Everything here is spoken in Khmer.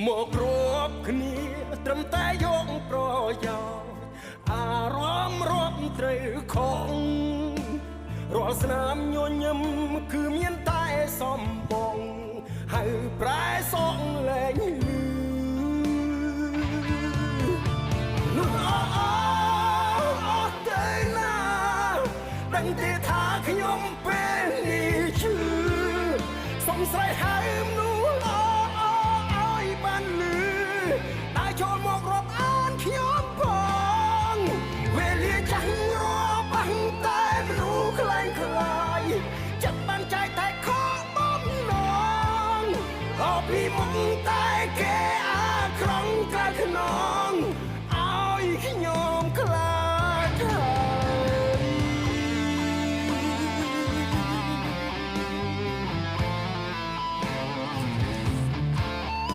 មករบគ្នាត្រឹមតែយកប្រយោជន៍អារម្មណ៍រាប់ត្រូវខំរាល់ស្នាមញញឹមគឺមានតែសំបងហើយប្រែសងលែងលឺនោះអត់ទៅណាដឹងទេថាខ្ញុំពេលនេះឈឺសង្ស័យហើយមនុស្សឲ្យបានលឺតែចូលមករាប់អានខ្ញុំផងវេលាចាស់រាប់បាំងតែមនុស្សខ្លាំងខ្លាយចិត្តបានចែកតែខកបំណងអពីមុខតែគេអាក្រង់កាល